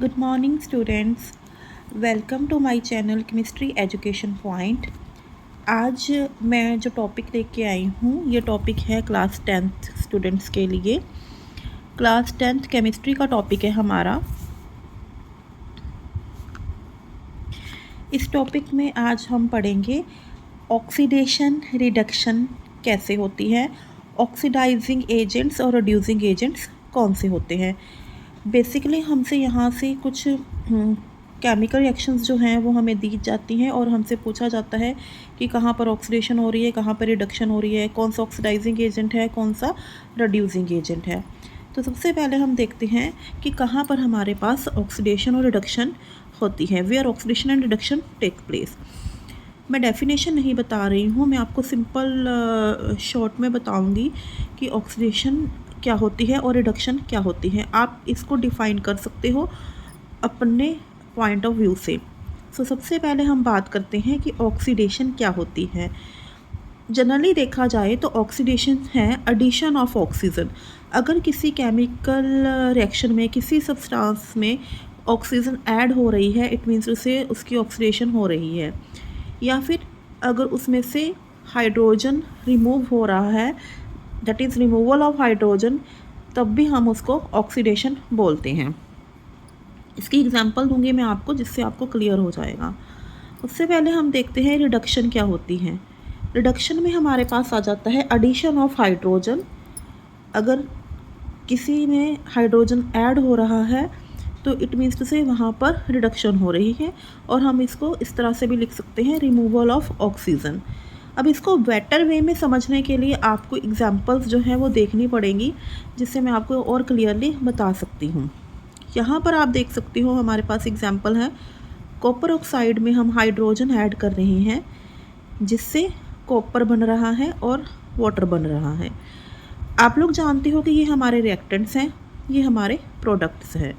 Good morning students, welcome to my channel chemistry education point. आज मैं जो topic लेके आई हूँ ये टॉपिक है क्लास 10th स्टूडेंट्स के लिए। क्लास 10th केमिस्ट्री का टॉपिक है हमारा। इस टॉपिक में आज हम पढ़ेंगे ऑक्सीडेशन रिडक्शन कैसे होती है, ऑक्सीडाइजिंग एजेंट्स और रिड्यूसिंग एजेंट्स कौन से होते हैं। बेसिकली हमसे यहाँ से कुछ केमिकल रिएक्शंस जो हैं वो हमें दी जाती हैं और हमसे पूछा जाता है कि कहाँ पर ऑक्सीडेशन हो रही है, कहाँ पर रिडक्शन हो रही है, कौन सा ऑक्सीडाइजिंग एजेंट है, कौन सा रिड्यूसिंग एजेंट है। तो सबसे पहले हम देखते हैं कि कहाँ पर हमारे पास ऑक्सीडेशन और रिडक्शन होती है, where oxidation and reduction take place. मैं डेफिनेशन नहीं बता रही हूँ, मैं आपको सिंपल शॉर्ट में बताऊँगी कि ऑक्सीडेशन क्या होती है और रिडक्शन क्या होती है। आप इसको डिफ़ाइन कर सकते हो अपने पॉइंट ऑफ व्यू से। सबसे पहले हम बात करते हैं कि ऑक्सीडेशन क्या होती है। जनरली देखा जाए तो ऑक्सीडेशन है एडिशन ऑफ ऑक्सीजन। अगर किसी केमिकल रिएक्शन में किसी सब्सटेंस में ऑक्सीजन ऐड हो रही है, इट मीन्स उसे उसकी ऑक्सीडेशन हो रही है। या फिर अगर उसमें से हाइड्रोजन रिमूव हो रहा है, that is removal of hydrogen, तब भी हम उसको ऑक्सीडेशन बोलते हैं। इसकी एग्जांपल दूंगी मैं आपको, जिससे आपको क्लियर हो जाएगा। उससे पहले हम देखते हैं रिडक्शन क्या होती है। रिडक्शन में हमारे पास आ जाता है एडिशन ऑफ हाइड्रोजन। अगर किसी में हाइड्रोजन ऐड हो रहा है तो इट मीन्स टू से वहाँ पर रिडक्शन हो रही है, और हम इसको इस तरह से भी लिख सकते हैं, रिमूवल ऑफ ऑक्सीजन। अब इसको बेटर वे में समझने के लिए आपको एग्जांपल्स जो हैं वो देखनी पड़ेंगी, जिससे मैं आपको और क्लियरली बता सकती हूँ। यहाँ पर आप देख सकती हो हमारे पास एग्जांपल है, कॉपर ऑक्साइड में हम हाइड्रोजन ऐड कर रहे हैं जिससे कॉपर बन रहा है और वाटर बन रहा है। आप लोग जानते हो कि ये हमारे रिएक्टेंट्स हैं, ये हमारे प्रोडक्ट्स हैं।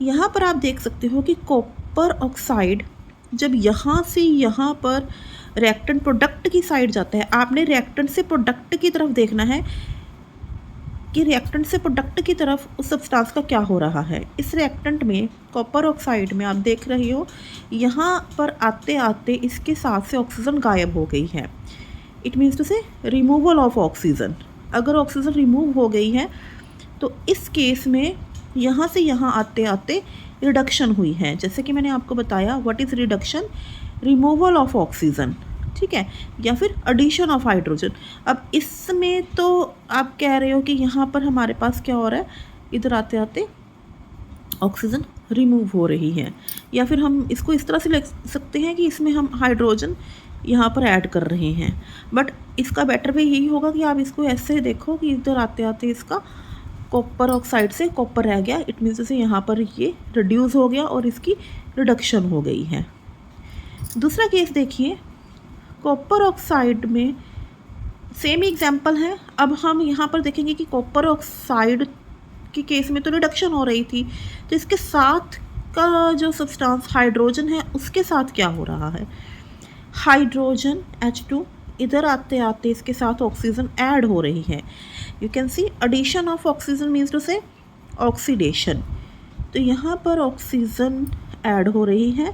यहाँ पर आप देख सकते हो कि कॉपर ऑक्साइड जब यहाँ से यहाँ पर रिएक्टेंट प्रोडक्ट की साइड जाता है, आपने रिएक्टेंट से प्रोडक्ट की तरफ देखना है कि रिएक्टेंट से प्रोडक्ट की तरफ उस सब्सटेंस का क्या हो रहा है। इस रिएक्टेंट में कॉपर ऑक्साइड में आप देख रहे हो यहाँ पर आते आते इसके साथ से ऑक्सीजन गायब हो गई है। इट मीन्स टू से रिमूवल ऑफ ऑक्सीजन। अगर ऑक्सीजन रिमूव हो गई है तो इस केस में यहाँ से यहाँ आते आते रिडक्शन हुई है। जैसे कि मैंने आपको बताया, what is reduction? Removal of oxygen, ठीक है, या फिर एडिशन ऑफ हाइड्रोजन। अब इसमें तो आप कह रहे हो कि यहाँ पर हमारे पास क्या हो रहा है, इधर आते आते ऑक्सीजन रिमूव हो रही है। या फिर हम इसको इस तरह से लिख सकते हैं कि इसमें हम हाइड्रोजन यहाँ पर ऐड कर रहे हैं, बट इसका बेटर वे यही होगा कि आप इसको ऐसे देखो कि इधर आते आते इसका कॉपर ऑक्साइड से कॉपर रह गया, इट मीन्स से यहाँ पर ये रिड्यूस हो गया और इसकी रिडक्शन हो गई है। दूसरा केस देखिए, कॉपर ऑक्साइड में सेम एग्जाम्पल है। अब हम यहाँ पर देखेंगे कि कॉपर ऑक्साइड के केस में तो रिडक्शन हो रही थी, तो इसके साथ का जो सब्सटेंस हाइड्रोजन है उसके साथ क्या हो रहा है। हाइड्रोजन H2 इधर आते आते इसके साथ ऑक्सीजन ऐड हो रही है। You can see addition of oxygen means to say oxidation. तो यहाँ पर ऑक्सीजन ऐड हो रही है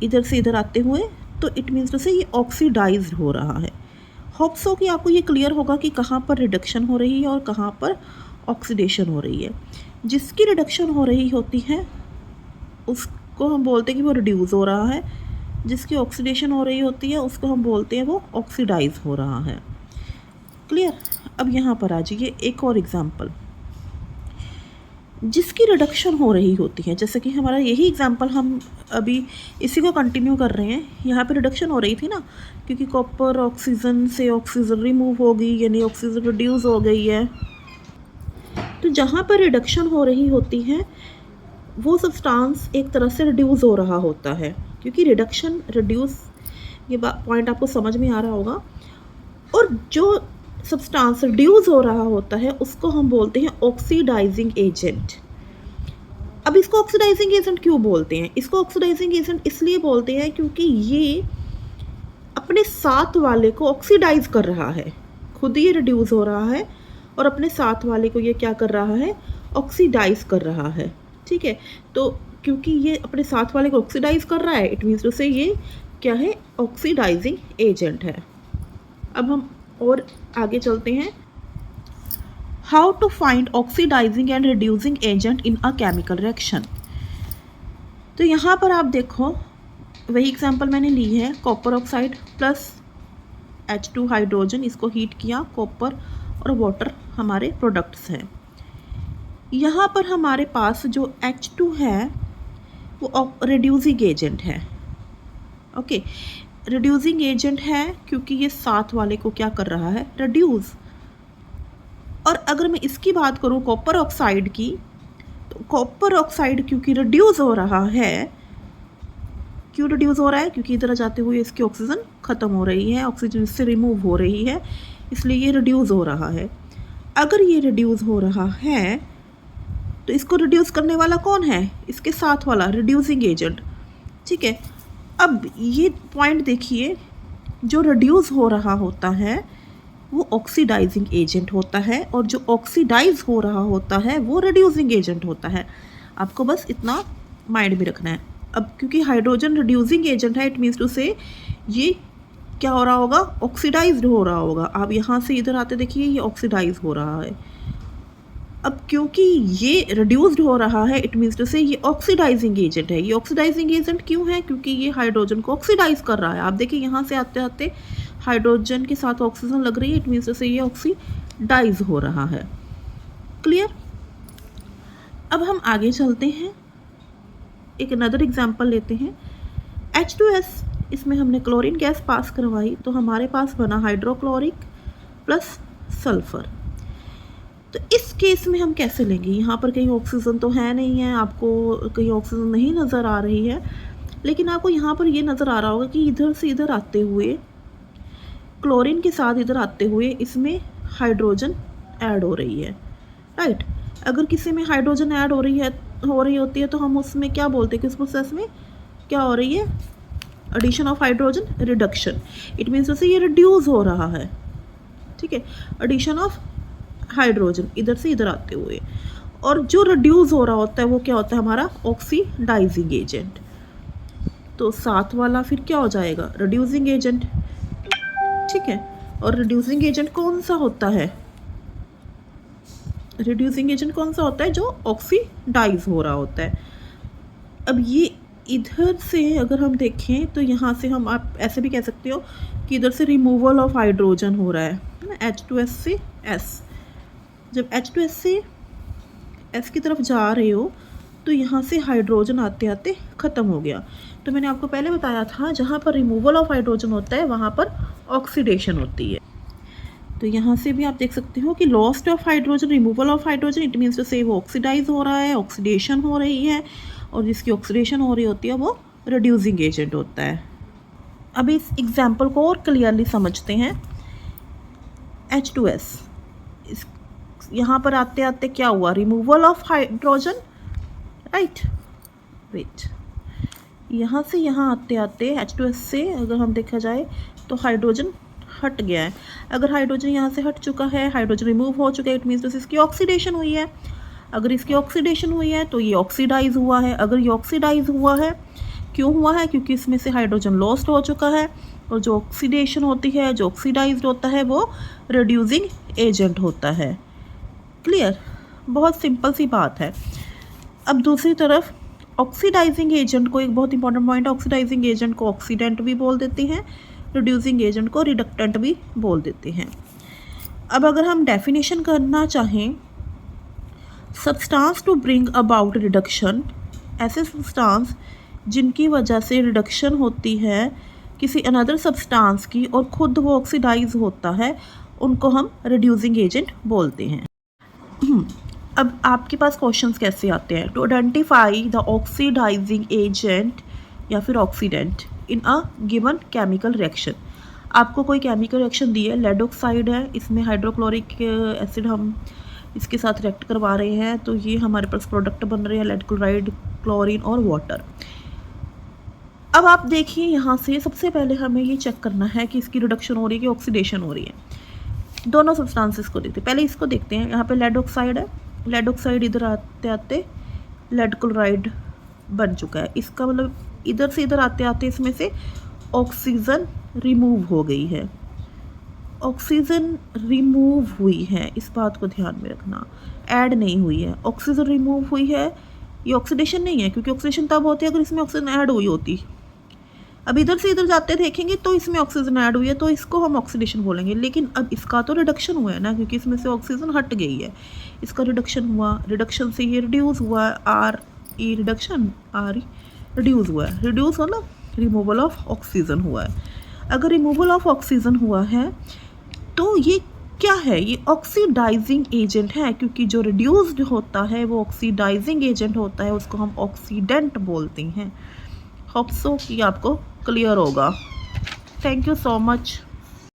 इधर से इधर आते हुए, तो इट मीन्स टू से ये ऑक्सीडाइज्ड हो रहा है। होप सो कि आपको ये क्लियर होगा कि कहाँ पर रिडक्शन हो रही है और कहाँ पर ऑक्सीडेशन हो रही है। जिसकी रिडक्शन हो रही होती है उसको हम बोलते हैं कि वो रिड्यूस हो रहा है, जिसकी ऑक्सीडेशन हो रही होती है उसको हम बोलते हैं वो ऑक्सीडाइज हो रहा है। क्लियर? अब यहाँ पर आ जाइए एक और एग्जांपल, जिसकी रिडक्शन हो रही होती है। जैसे कि हमारा यही एग्जांपल हम अभी इसी को कंटिन्यू कर रहे हैं। यहाँ पे रिडक्शन हो रही थी ना, क्योंकि कॉपर ऑक्सीजन से ऑक्सीजन रिमूव हो गई, यानी ऑक्सीजन रिड्यूस हो गई है। तो जहाँ पर रिडक्शन हो रही होती है वो सब्सटेंस एक तरह से रिड्यूस हो रहा होता है, क्योंकि रिडक्शन रिड्यूस, ये पॉइंट आपको समझ में आ रहा होगा। और जो सब्सटेंस रिड्यूस हो रहा होता है उसको हम बोलते हैं ऑक्सीडाइजिंग एजेंट। अब इसको ऑक्सीडाइजिंग एजेंट क्यों बोलते हैं? इसको ऑक्सीडाइजिंग एजेंट इसलिए बोलते हैं क्योंकि ये अपने साथ वाले को ऑक्सीडाइज कर रहा है। खुद ये रिड्यूस हो रहा है और अपने साथ वाले को ये क्या कर रहा है, ऑक्सीडाइज कर रहा है। ठीक है। तो क्योंकि ये अपने साथ वाले को ऑक्सीडाइज कर रहा है, इट मीन्स टू से ये क्या है, ऑक्सीडाइजिंग एजेंट है। अब हम और आगे चलते हैं। How to find oxidising and reducing agent in a chemical reaction. तो यहाँ पर आप देखो, वही एग्जांपल मैंने ली है, copper oxide plus H2 hydrogen, इसको हीट किया, कॉपर और वाटर हमारे प्रोडक्ट्स हैं। यहाँ पर हमारे पास जो H2 है वो रिड्यूसिंग एजेंट है। ओके, रिड्यूसिंग एजेंट है क्योंकि ये साथ वाले को क्या कर रहा है, रिड्यूस। और अगर मैं इसकी बात करूँ कॉपर ऑक्साइड की, तो कॉपर ऑक्साइड क्योंकि रिड्यूस हो रहा है, क्यों रिड्यूस हो रहा है, क्योंकि इधर जाते हुए इसकी ऑक्सीजन ख़त्म हो रही है, ऑक्सीजन इससे रिमूव हो रही है, इसलिए ये रिड्यूस हो रहा है। अगर ये रिड्यूस हो रहा है तो इसको रिड्यूस करने वाला कौन है, इसके साथ वाला रिड्यूसिंग एजेंट। ठीक है, अब ये पॉइंट देखिए, जो रिड्यूस हो रहा होता है वो ऑक्सीडाइजिंग एजेंट होता है, और जो ऑक्सीडाइज हो रहा होता है वो रिड्यूसिंग एजेंट होता है। आपको बस इतना माइंड में रखना है। अब क्योंकि हाइड्रोजन रिड्यूसिंग एजेंट है, इट मीन्स टू से ये क्या हो रहा होगा, ऑक्सीडाइज्ड हो रहा होगा। आप यहाँ से इधर आते देखिए, ये ऑक्सीडाइज हो रहा है। अब क्योंकि ये रिड्यूस्ड हो रहा है, इट मीन्स टू से ये ऑक्सीडाइजिंग एजेंट है। ये ऑक्सीडाइजिंग एजेंट क्यों है, क्योंकि ये हाइड्रोजन को ऑक्सीडाइज कर रहा है। आप देखिए यहाँ से आते आते हाइड्रोजन के साथ ऑक्सीजन लग रही है, इट मीन्स टू से ये ऑक्सीडाइज हो रहा है। क्लियर। अब हम आगे चलते हैं, एक अनदर एग्जाम्पल लेते हैं। H2S, इसमें हमने क्लोरीन गैस पास करवाई, तो हमारे पास बना हाइड्रोक्लोरिक प्लस सल्फर। तो इस केस में हम कैसे लेंगे, यहाँ पर कहीं ऑक्सीजन तो है नहीं है, आपको कहीं ऑक्सीजन नहीं नज़र आ रही है, लेकिन आपको यहाँ पर ये नज़र आ रहा होगा कि इधर से इधर आते हुए, क्लोरीन के साथ इधर आते हुए इसमें हाइड्रोजन ऐड हो रही है, राइट। अगर किसी में हाइड्रोजन ऐड हो रही होती है तो हम उसमें क्या बोलते हैं कि उस प्रोसेस में क्या हो रही है, addition of hydrogen, reduction. It means जैसे ये रिड्यूस हो रहा है, ठीक है, एडिशन ऑफ हाइड्रोजन इधर से इधर आते हुए। और जो रिड्यूस हो रहा होता है वो क्या होता है, हमारा ऑक्सीडाइजिंग एजेंट। तो साथ वाला फिर क्या हो जाएगा, रिड्यूसिंग एजेंट। ठीक है, और रिड्यूसिंग एजेंट कौन सा होता है, रिड्यूसिंग एजेंट कौन सा होता है, जो ऑक्सीडाइज हो रहा होता है। अब ये इधर से अगर हम देखें तो यहाँ से हम, आप ऐसे भी कह सकते हो कि इधर से रिमूवल ऑफ हाइड्रोजन हो रहा है ना, H2S से S। जब H2S से S की तरफ जा रहे हो तो यहाँ से हाइड्रोजन आते आते ख़त्म हो गया। तो मैंने आपको पहले बताया था, जहाँ पर रिमूवल ऑफ हाइड्रोजन होता है वहाँ पर ऑक्सीडेशन होती है। तो यहाँ से भी आप देख सकते हो कि lost of hydrogen, removal of hydrogen, it means to say वो ऑक्सीडाइज हो रहा है, ऑक्सीडेशन हो रही है, और जिसकी ऑक्सीडेशन हो रही होती है वो रिड्यूसिंग एजेंट होता है। अब इस एग्जाम्पल को और क्लियरली समझते हैं। H2S, इस यहाँ पर आते आते क्या हुआ, removal of hydrogen, right. Wait, यहाँ से यहाँ आते आते H2S से अगर हम देखा जाए तो हाइड्रोजन हट गया है। अगर हाइड्रोजन यहाँ से हट चुका है, हाइड्रोजन रिमूव हो चुका है, इट मीन्स इसकी ऑक्सीडेशन हुई है। अगर इसकी ऑक्सीडेशन हुई है तो ये ऑक्सीडाइज हुआ है। अगर ये ऑक्सीडाइज हुआ है, क्यों हुआ है, क्योंकि इसमें से हाइड्रोजन लॉस्ट हो चुका है, और जो ऑक्सीडेशन होती है, जो ऑक्सीडाइज्ड होता है, वो रिड्यूसिंग एजेंट होता है। क्लियर, बहुत सिंपल सी बात है। अब दूसरी तरफ ऑक्सीडाइजिंग एजेंट को, एक बहुत इंपॉर्टेंट पॉइंट है, ऑक्सीडाइजिंग एजेंट को ऑक्सीडेंट भी बोल देते हैं, रिड्यूसिंग एजेंट को रिडक्टेंट भी बोल देते हैं। अब अगर हम डेफिनेशन करना चाहें, substance to bring about reduction, ऐसे सब्सटेंस जिनकी वजह से रिडक्शन होती है किसी अनदर सब्सटेंस की और ख़ुद वो ऑक्सीडाइज होता है, उनको हम रिड्यूसिंग एजेंट बोलते हैं। अब आपके पास क्वेश्चंस कैसे आते हैं, to identify the oxidising agent या फिर oxidant in a given chemical reaction. आपको कोई केमिकल रिएक्शन दी है, लेड ऑक्साइड है, इसमें हाइड्रोक्लोरिक एसिड हम इसके साथ रिएक्ट करवा रहे हैं, तो ये हमारे पास प्रोडक्ट बन रहे हैं, लेड क्लोराइड, क्लोरीन और वाटर। अब आप देखिए, यहाँ से सबसे पहले हमें ये चेक करना है कि इसकी रिडक्शन हो रही है कि ऑक्सीडेशन हो रही है। दोनों सब्सटेंसेस को देखते हैं। पहले इसको देखते हैं, यहाँ पे लेड ऑक्साइड है, लेड ऑक्साइड इधर आते आते लेड क्लोराइड बन चुका है। इसका मतलब इधर से इधर आते आते इसमें से ऑक्सीजन रिमूव हो गई है, ऑक्सीजन रिमूव हुई है, इस बात को ध्यान में रखना, ऐड नहीं हुई है। ऑक्सीजन रिमूव हुई है, ये ऑक्सीडेशन नहीं है, क्योंकि ऑक्सीडेशन तब होती है अगर इसमें ऑक्सीजन ऐड हुई होती। अब इधर से इधर जाते देखेंगे तो इसमें ऑक्सीजन ऐड हुई है, तो इसको हम ऑक्सीडेशन बोलेंगे। लेकिन अब इसका तो रिडक्शन हुआ है ना, क्योंकि इसमें से ऑक्सीजन हट गई है, इसका रिडक्शन हुआ, रिडक्शन से ये रिड्यूस हुआ, R E reduction, R E reduce हुआ है। रिड्यूस हो ना, रिमूवल ऑफ ऑक्सीजन हुआ है। अगर रिमूवल ऑफ ऑक्सीजन हुआ है तो ये क्या है, ये ऑक्सीडाइजिंग एजेंट है, क्योंकि जो रिड्यूस्ड होता है वो ऑक्सीडाइजिंग एजेंट होता है, उसको हम ऑक्सीडेंट बोलते हैं। होप सो कि आपको क्लियर होगा। Thank you so much.